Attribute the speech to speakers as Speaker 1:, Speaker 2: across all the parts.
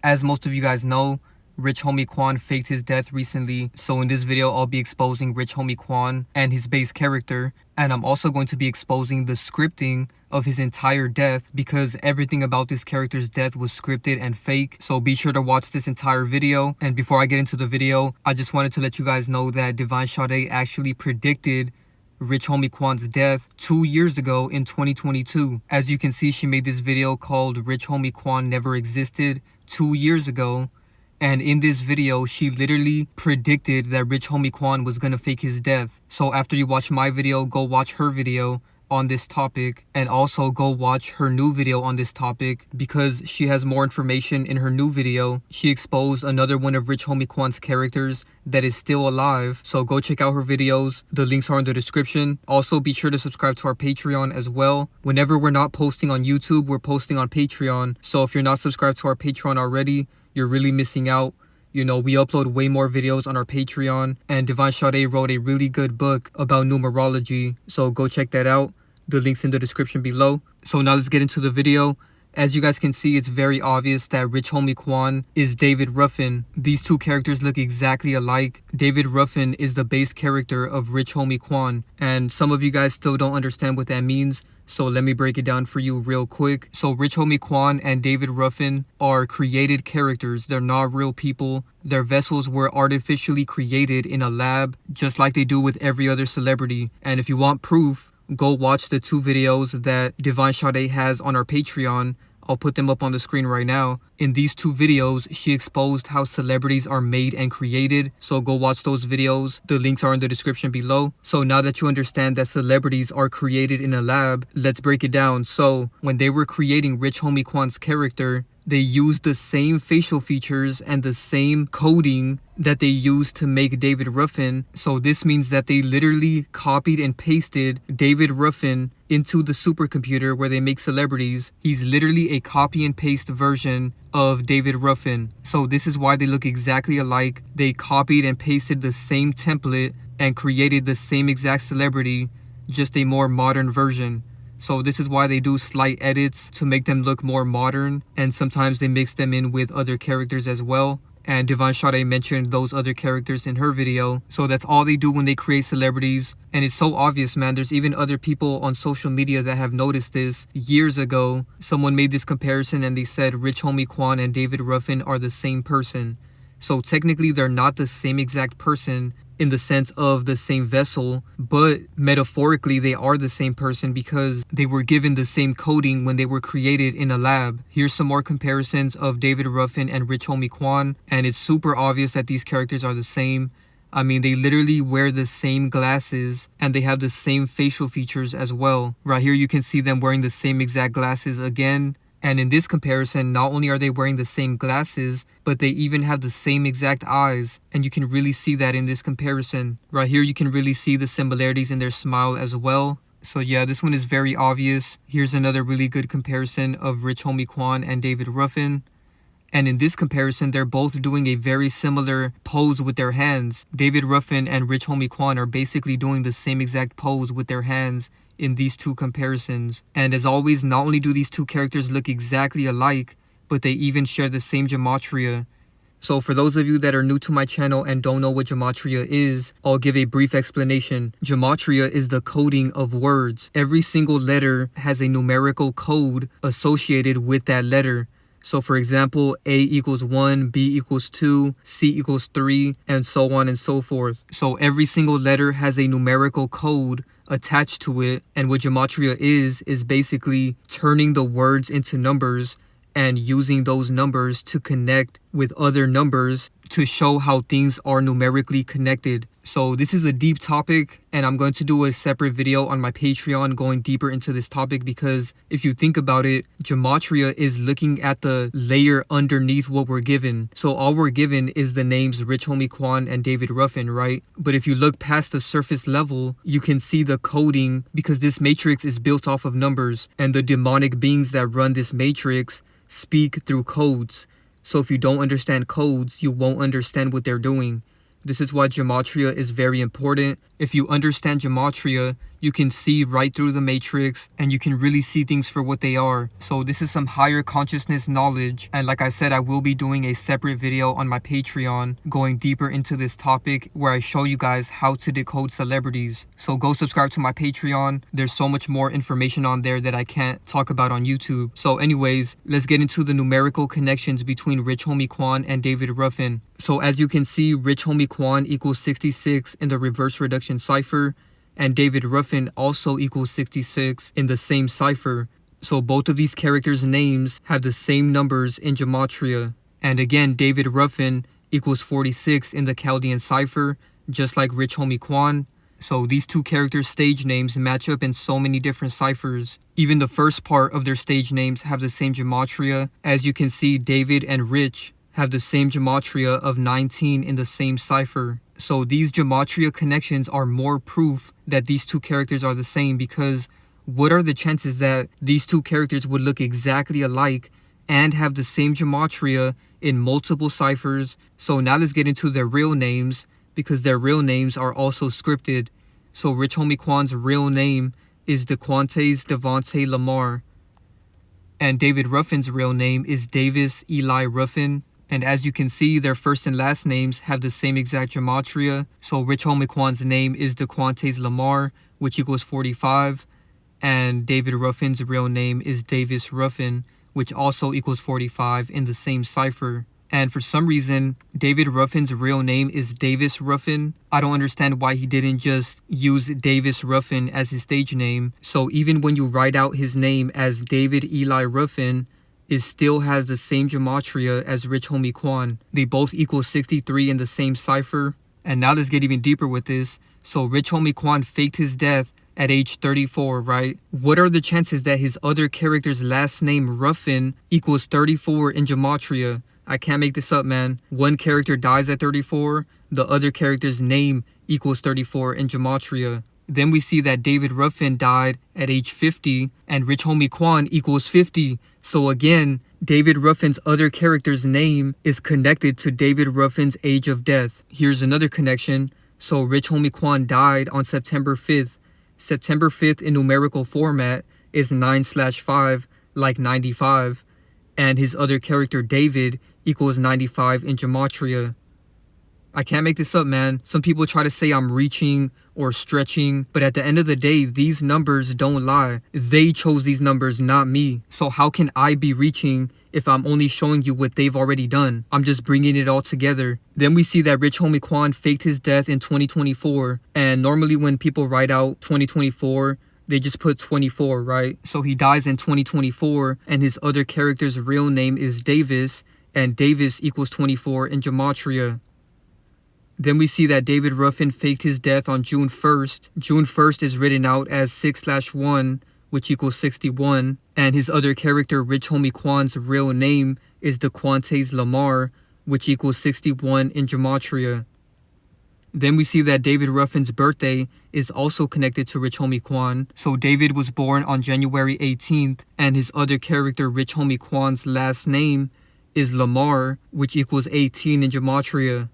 Speaker 1: As most of you guys know, Rich Homie Quan faked his death recently, so in this video I'll be exposing Rich Homie Quan and his base character, and I'm also going to be exposing the scripting of his entire death because everything about this character's death was scripted and fake. So be sure to watch this entire video. And before I get into the video, I just wanted to let you guys know that Divine Sade actually predicted Rich Homie Quan's death 2 years ago in 2022. As you can see, she made this video called Rich Homie Quan Never Existed 2 years ago. And in this video, she literally predicted that Rich Homie Quan was gonna fake his death. So after you watch my video, go watch her video on this topic, and also go watch her new video on this topic because she has more information in her new video. She exposed another one of Rich Homie Quan's characters that is still alive, so go check out her videos. The links are in the description. Also, be sure to subscribe to our Patreon as well. Whenever we're not posting on YouTube, we're posting on Patreon. So if you're not subscribed to our Patreon already, you're really missing out. You know, we upload way more videos on our Patreon, and Divine Sade wrote a really good book about numerology, so go check that out. The link's in the description below. So now let's get into the video. As you guys can see, it's very obvious that Rich Homie Quan is David Ruffin. These two characters look exactly alike. David Ruffin is the base character of Rich Homie Quan, and some of you guys still don't understand what that means. So let me break it down for you real quick. So Rich Homie Quan and David Ruffin are created characters. They're not real people. Their vessels were artificially created in a lab, just like they do with every other celebrity. And if you want proof, go watch the two videos that Divine Sade has on our Patreon. I'll put them up on the screen right now. In these two videos, she exposed how celebrities are made and created. So go watch those videos. The links are in the description below. So now that you understand that celebrities are created in a lab, let's break it down. So when they were creating Rich Homie Quan's character, they used the same facial features and the same coding that they used to make David Ruffin. So this means that they literally copied and pasted David Ruffin into the supercomputer where they make celebrities. He's literally a copy and paste version of David Ruffin. So this is why they look exactly alike. They copied and pasted the same template and created the same exact celebrity, just a more modern version. So this is why they do slight edits to make them look more modern, and sometimes they mix them in with other characters as well. And Divine Sade mentioned those other characters in her video. So that's all they do when they create celebrities. And it's so obvious, man. There's even other people on social media that have noticed this. Years ago, someone made this comparison and they said Rich Homie Quan and David Ruffin are the same person. So technically they're not the same exact person in the sense of the same vessel, but metaphorically they are the same person because they were given the same coding when they were created in a lab. Here's some more comparisons of David Ruffin and Rich Homie Quan, and it's super obvious that these characters are the same. I mean, they literally wear the same glasses and they have the same facial features as well. Right here you can see them wearing the same exact glasses again. And in this comparison, not only are they wearing the same glasses, but they even have the same exact eyes. And you can really see that in this comparison. Right here, you can really see the similarities in their smile as well. So yeah, this one is very obvious. Here's another really good comparison of Rich Homie Quan and David Ruffin. And in this comparison, they're both doing a very similar pose with their hands. David Ruffin and Rich Homie Quan are basically doing the same exact pose with their hands in these two comparisons. And as always, not only do these two characters look exactly alike, but they even share the same gematria. So for those of you that are new to my channel and don't know what gematria is, I'll give a brief explanation. Gematria is the coding of words. Every single letter has a numerical code associated with that letter. So for example, A equals 1, B equals 2, C equals 3, and so on and so forth. So every single letter has a numerical code attached to it, and what gematria is basically turning the words into numbers and using those numbers to connect with other numbers to show how things are numerically connected. So this is a deep topic, and I'm going to do a separate video on my Patreon going deeper into this topic because if you think about it, gematria is looking at the layer underneath what we're given. So all we're given is the names Rich Homie Quan and David Ruffin, right? But if you look past the surface level, you can see the coding because this matrix is built off of numbers, and the demonic beings that run this matrix speak through codes. So if you don't understand codes, you won't understand what they're doing. This is why gematria is very important. If you understand Gematria, you can see right through the matrix and you can really see things for what they are. So this is some higher consciousness knowledge, and like I said, I will be doing a separate video on my Patreon going deeper into this topic where I show you guys how to decode celebrities. So go subscribe to my Patreon. There's so much more information on there that I can't talk about on YouTube. So anyways, let's get into the numerical connections between Rich Homie Quan and David Ruffin. So as you can see, Rich Homie Quan equals 66 in the reverse reduction cipher, and David Ruffin also equals 66 in the same cipher. So both of these characters' names have the same numbers in Gematria. And again, David Ruffin equals 46 in the Chaldean cipher, just like Rich Homie Quan. So these two characters' stage names match up in so many different ciphers. Even the first part of their stage names have the same Gematria. As you can see, David and Rich have the same Gematria of 19 in the same cipher. So these Gematria connections are more proof that these two characters are the same, because what are the chances that these two characters would look exactly alike and have the same Gematria in multiple ciphers? So now let's get into their real names, because their real names are also scripted. So Rich Homie Quan's real name is DeQuantes Devontae Lamar, and David Ruffin's real name is Davis Eli Ruffin. And as you can see, their first and last names have the same exact Gematria. So Rich Homie Quan's name is DeQuantes Lamar, which equals 45. And David Ruffin's real name is Davis Ruffin, which also equals 45 in the same cipher. And for some reason, David Ruffin's real name is Davis Ruffin. I don't understand why he didn't just use Davis Ruffin as his stage name. So even when you write out his name as David Eli Ruffin, it still has the same Gematria as Rich Homie Quan. They both equal 63 in the same cipher. And now let's get even deeper with this. So Rich Homie Quan faked his death at age 34, right? What are the chances that his other character's last name, Ruffin, equals 34 in Gematria? I can't make this up, man. One character dies at 34, the other character's name equals 34 in Gematria. Then we see that David Ruffin died at age 50, and Rich Homie Quan equals 50. So again, David Ruffin's other character's name is connected to David Ruffin's age of death. Here's another connection. So Rich Homie Quan died on September 5th. September 5th in numerical format is 9/5, like 95. And his other character, David, equals 95 in Gematria. I can't make this up, man. Some people try to say I'm reaching or stretching, but at the end of the day, these numbers don't lie. They chose these numbers, not me. So how can I be reaching if I'm only showing you what they've already done? I'm just bringing it all together. Then we see that Rich Homie Quan faked his death in 2024. And normally when people write out 2024, they just put 24, right? So he dies in 2024, and his other character's real name is Davis, and Davis equals 24 in Gematria. Then we see that David Ruffin faked his death on June 1st. June 1st is written out as 6/1, which equals 61. And his other character, Rich Homie Quan's real name is DeQuantes Lamar, which equals 61 in Gematria. Then we see that David Ruffin's birthday is also connected to Rich Homie Quan. So David was born on January 18th, and his other character, Rich Homie Quan's last name is Lamar, which equals 18 in Gematria.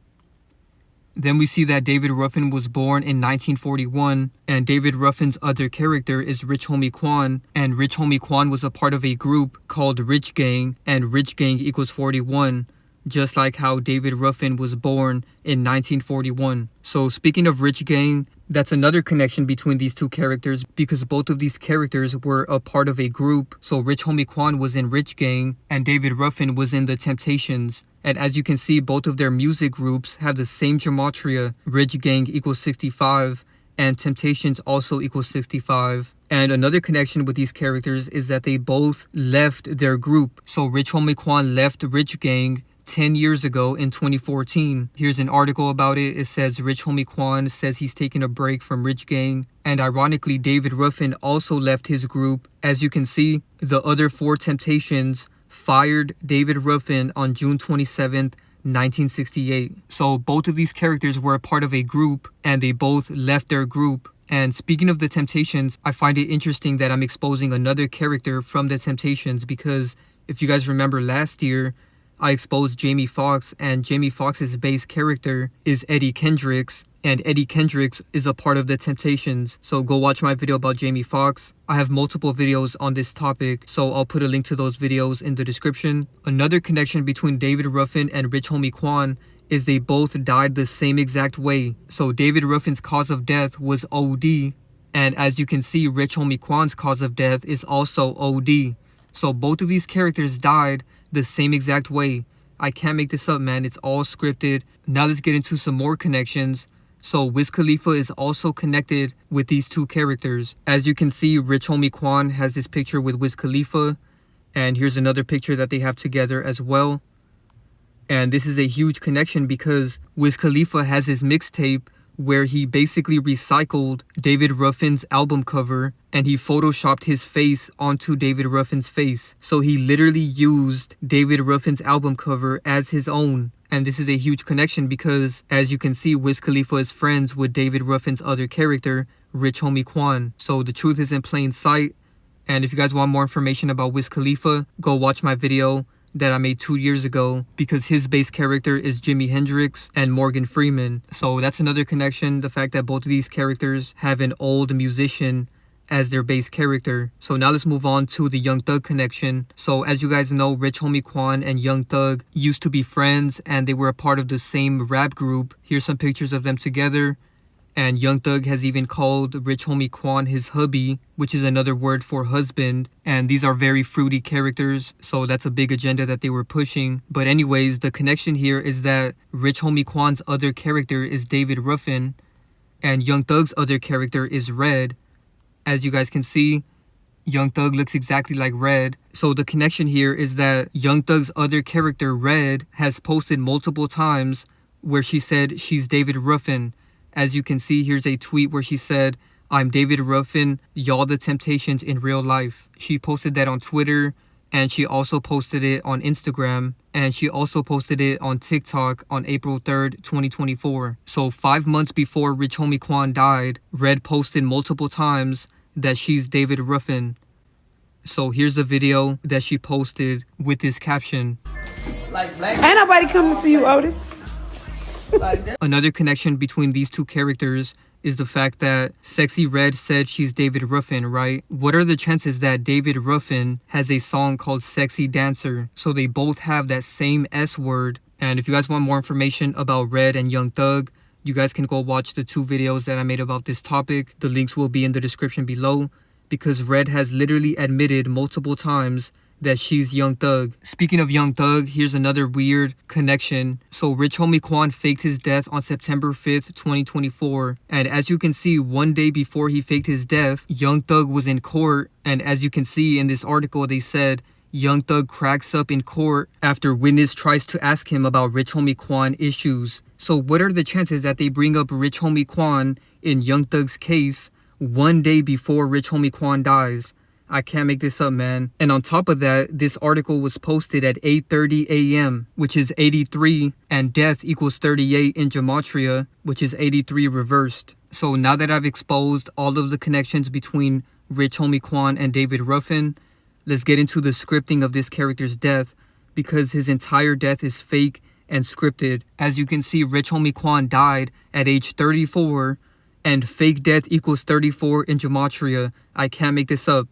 Speaker 1: Then we see that David Ruffin was born in 1941, and David Ruffin's other character is Rich Homie Quan, and Rich Homie Quan was a part of a group called Rich Gang, and Rich Gang equals 41, just like how David Ruffin was born in 1941. So speaking of Rich Gang, that's another connection between these two characters, because both of these characters were a part of a group. So Rich Homie Quan was in Rich Gang, and David Ruffin was in the Temptations. And as you can see, both of their music groups have the same Gematria. Rich Gang equals 65, and Temptations also equals 65. And another connection with these characters is that they both left their group. So Rich Homie Quan left Rich Gang 10 years ago in 2014. Here's an article about it. It says Rich Homie Quan says he's taking a break from Rich Gang. And ironically, David Ruffin also left his group. As you can see, the other four Temptations fired David Ruffin on June 27th, 1968. So both of these characters were a part of a group, and they both left their group. And speaking of the Temptations, I find it interesting that I'm exposing another character from the Temptations, because if you guys remember last year, I exposed Jamie Foxx, and Jamie Foxx's base character is Eddie Kendricks. and Eddie Kendricks is a part of the Temptations. So go watch my video about Jamie Foxx. I have multiple videos on this topic, so I'll put a link to those videos in the description. Another connection between David Ruffin and Rich Homie Quan is they both died the same exact way. So David Ruffin's cause of death was OD, and as you can see, Rich Homie Quan's cause of death is also OD. So both of these characters died the same exact way. I can't make this up, man. It's all scripted. Now let's get into some more connections. So Wiz Khalifa is also connected with these two characters. As you can see, Rich Homie Quan has this picture with Wiz Khalifa, and here's another picture that they have together as well. And this is a huge connection because Wiz Khalifa has his mixtape where he basically recycled David Ruffin's album cover and he photoshopped his face onto David Ruffin's face. So he literally used David Ruffin's album cover as his own. And this is a huge connection because, as you can see, Wiz Khalifa is friends with David Ruffin's other character, Rich Homie Quan. So the truth is in plain sight. And if you guys want more information about Wiz Khalifa, go watch my video that I made 2 years ago because his base character is Jimi Hendrix and Morgan Freeman. So that's another connection, the fact that both of these characters have an old musician as their base character. So now let's move on to the Young Thug connection. So as you guys know, Rich Homie Quan and Young Thug used to be friends and they were a part of the same rap group. Here's some pictures of them together. And Young Thug has even called Rich Homie Quan his hubby, which is another word for husband. And these are very fruity characters, so that's a big agenda that they were pushing. But anyways, the connection here is that Rich Homie Quan's other character is David Ruffin, and Young Thug's other character is Red. As you guys can see, Young Thug looks exactly like Red. So the connection here is that Young Thug's other character, Red, has posted multiple times where she said she's David Ruffin. As you can see, here's a tweet where she said, "I'm David Ruffin, y'all the Temptations in real life." She posted that on Twitter, and she also posted it on Instagram, and she also posted it on TikTok on April 3rd, 2024. So 5 months before Rich Homie Quan died, Red posted multiple times that she's David Ruffin. So here's the video that she posted with this caption.
Speaker 2: Ain't nobody coming to see you, Otis.
Speaker 1: Another connection between these two characters is the fact that Sexy Red said she's David Ruffin, right? What are the chances that David Ruffin has a song called Sexy Dancer? So they both have that same S word. And if you guys want more information about Red and Young Thug, you guys can go watch the 2 videos that I made about this topic. The links will be in the description below because Red has literally admitted multiple times that she's Young Thug. Speaking of Young Thug, here's another weird connection. So Rich Homie Quan faked his death on September 5th, 2024. And as you can see, one day before he faked his death, Young Thug was in court. And as you can see in this article, they said Young Thug cracks up in court after witness tries to ask him about Rich Homie Quan issues. So what are the chances that they bring up Rich Homie Quan in Young Thug's case one day before Rich Homie Quan dies? I can't make this up, man. And on top of that, this article was posted at 8:30 a.m., which is 83, and death equals 38 in Gematria, which is 83 reversed. So now that I've exposed all of the connections between Rich Homie Quan and David Ruffin, let's get into the scripting of this character's death, because his entire death is fake and scripted. As you can see, Rich Homie Quan died at age 34, and fake death equals 34 in Gematria. I can't make this up.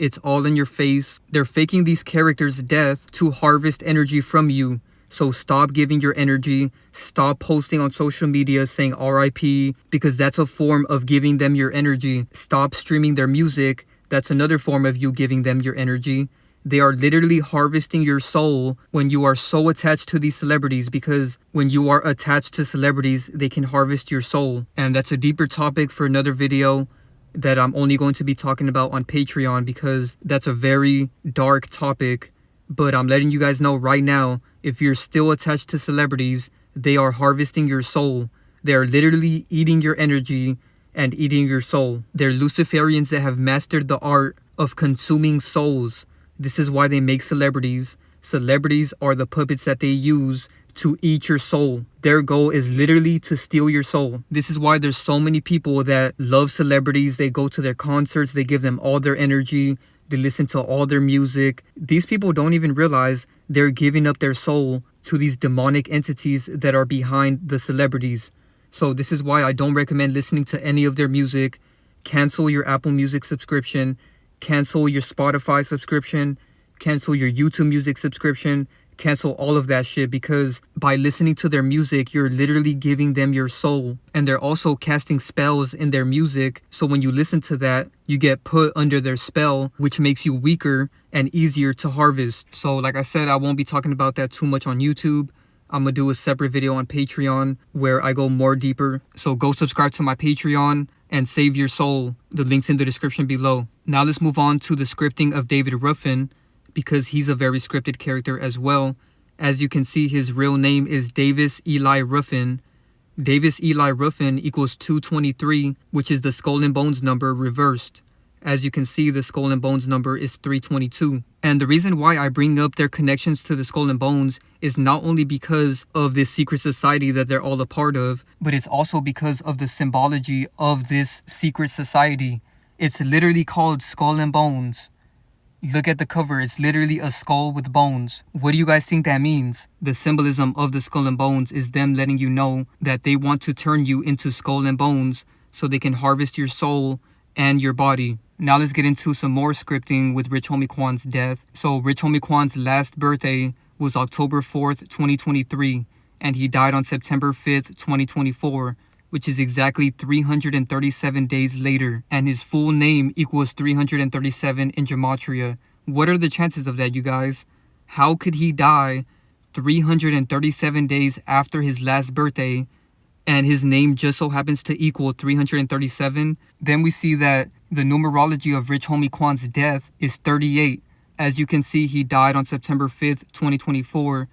Speaker 1: It's all in your face. They're faking these characters' death to harvest energy from you. So stop giving your energy. Stop posting on social media saying RIP, because that's a form of giving them your energy. Stop streaming their music. That's another form of you giving them your energy. They are literally harvesting your soul when you are so attached to these celebrities, because when you are attached to celebrities, they can harvest your soul. And that's a deeper topic for another video that I'm only going to be talking about on Patreon, because that's a very dark topic. But I'm letting you guys know right now, if you're still attached to celebrities, they are harvesting your soul. They are literally eating your energy and eating your soul. They're Luciferians that have mastered the art of consuming souls. This is why they make celebrities. Celebrities are the puppets that they use to eat your soul. Their goal is literally to steal your soul. This is why there's so many people that love celebrities. They go to their concerts, they give them all their energy, they listen to all their music. These people don't even realize they're giving up their soul to these demonic entities that are behind the celebrities. So this is why I don't recommend listening to any of their music. Cancel your Apple Music subscription. Cancel your Spotify subscription. Cancel your YouTube Music subscription. Cancel all of that shit, because by listening to their music, you're literally giving them your soul. And they're also casting spells in their music. So when you listen to that, you get put under their spell, which makes you weaker and easier to harvest. So like I said, I won't be talking about that too much on YouTube. I'm gonna do a separate video on Patreon where I go more deeper. So go subscribe to my Patreon and save your soul. The link's in the description below. Now let's move on to the scripting of David Ruffin, because he's a very scripted character as well. As you can see, his real name is Davis Eli Ruffin. Davis Eli Ruffin equals 223, which is the Skull and Bones number reversed. As you can see, the Skull and Bones number is 322. And the reason why I bring up their connections to the Skull and Bones is not only because of this secret society that they're all a part of, but it's also because of the symbology of this secret society. It's literally called Skull and Bones. Look at the cover. It's literally a skull with bones. What do you guys think that means? The symbolism of the Skull and Bones is them letting you know that they want to turn you into skull and bones so they can harvest your soul and your body. Now let's get into some more scripting with Rich Homie Quan's death. So Rich Homie Quan's last birthday was October 4th, 2023, and he died on September 5th, 2024. Which is exactly 337 days later, and his full name equals 337 in Gematria. What are the chances of that, you guys? How could he die 337 days after his last birthday, and his name just so happens to equal 337? Then we see that the numerology of Rich Homie Quan's death is 38. As you can see, he died on September 5th, 2024.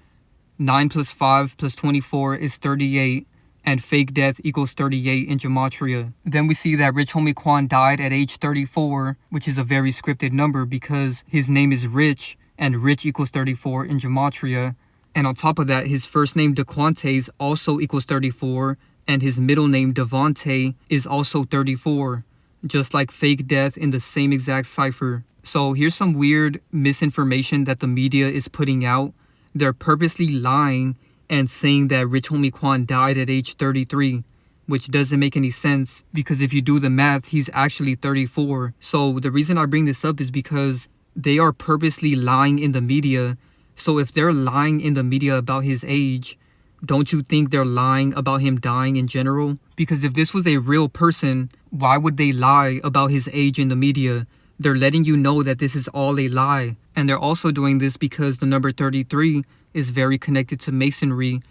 Speaker 1: 9 plus 5 plus 24 is 38. And fake death equals 38 in Gematria. Then we see that Rich Homie Quan died at age 34, which is a very scripted number because his name is Rich, and Rich equals 34 in Gematria. And on top of that, his first name DeQuantes also equals 34, and his middle name Devonte is also 34, just like fake death in the same exact cipher. So here's some weird misinformation that the media is putting out. They're purposely lying and saying that Rich Homie Quan died at age 33, which doesn't make any sense, because if you do the math, he's actually 34. So the reason I bring this up is because they are purposely lying in the media. So if they're lying in the media about his age, don't you think they're lying about him dying in general? Because if this was a real person, why would they lie about his age in the media? They're letting you know that this is all a lie. And they're also doing this because the number 33 is very connected to masonry.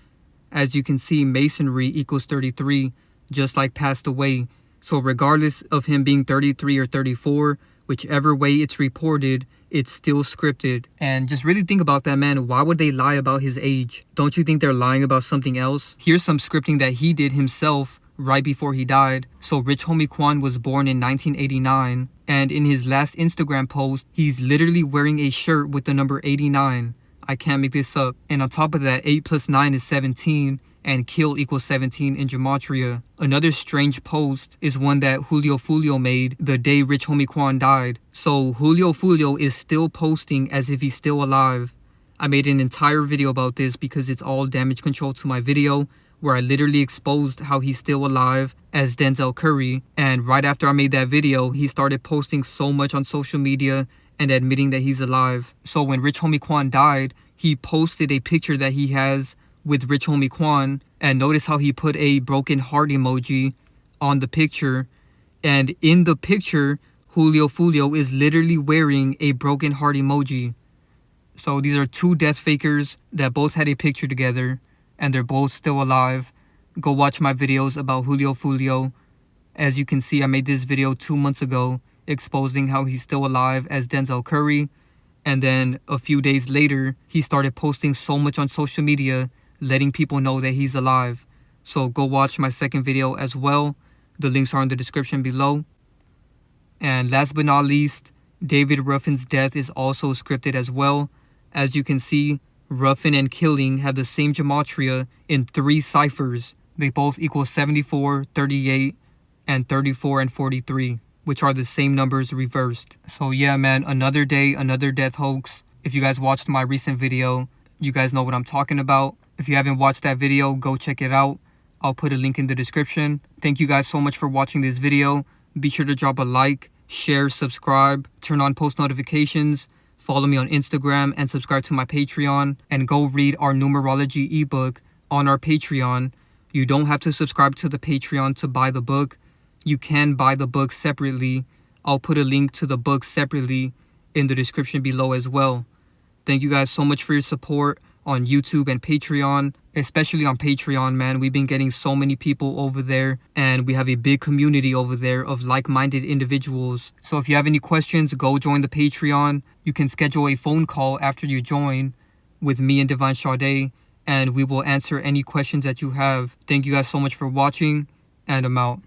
Speaker 1: As you can see, masonry equals 33, just like passed away. So regardless of him being 33 or 34, whichever way it's reported, it's still scripted. And just really think about that, man. Why would they lie about his age? Don't you think they're lying about something else? Here's some scripting that he did himself right before he died. So Rich Homie Quan was born in 1989, and in his last Instagram post, he's literally wearing a shirt with the number 89. I can't make this up. And on top of that, 8 plus 9 is 17, and kill equals 17 in Gematria. Another strange post is one that Foolio made the day Rich Homie Quan died. So Foolio is still posting as if he's still alive. I made an entire video about this because it's all damage control to my video, where I literally exposed how he's still alive as Denzel Curry. And right after I made that video, he started posting so much on social media and admitting that he's alive. So when Rich Homie Quan died, he posted a picture that he has with Rich Homie Quan, and notice how he put a broken heart emoji on the picture. And in the picture, Foolio is literally wearing a broken heart emoji. So these are two death fakers that both had a picture together, and they're both still alive. Go watch my videos about Foolio. As you can see, I made this video 2 months ago exposing how he's still alive as Denzel Curry. And then a few days later, he started posting so much on social media, letting people know that he's alive. So go watch my second video as well. The links are in the description below. And last but not least, David Ruffin's death is also scripted as well. As you can see, Ruffin and Killing have the same gematria in 3 ciphers. They both equal 74, 38, and 34 and 43. Which are the same numbers reversed. So yeah, man, another day, another death hoax. If you guys watched my recent video, you guys know what I'm talking about. If you haven't watched that video, go check it out. I'll put a link in the description. Thank you guys so much for watching this video. Be sure to drop a like, share, subscribe, turn on post notifications, follow me on Instagram, and subscribe to my Patreon. And go read our numerology ebook on our Patreon. You don't have to subscribe to the Patreon to buy the book. You can buy the book separately. I'll put a link to the book separately in the description below as well. Thank you guys so much for your support on YouTube and Patreon, especially on Patreon, man. We've been getting so many people over there, and we have a big community over there of like-minded individuals. So if you have any questions, go join the Patreon. You can schedule a phone call after you join with me and Divine Sade, and we will answer any questions that you have. Thank you guys so much for watching, and I'm out.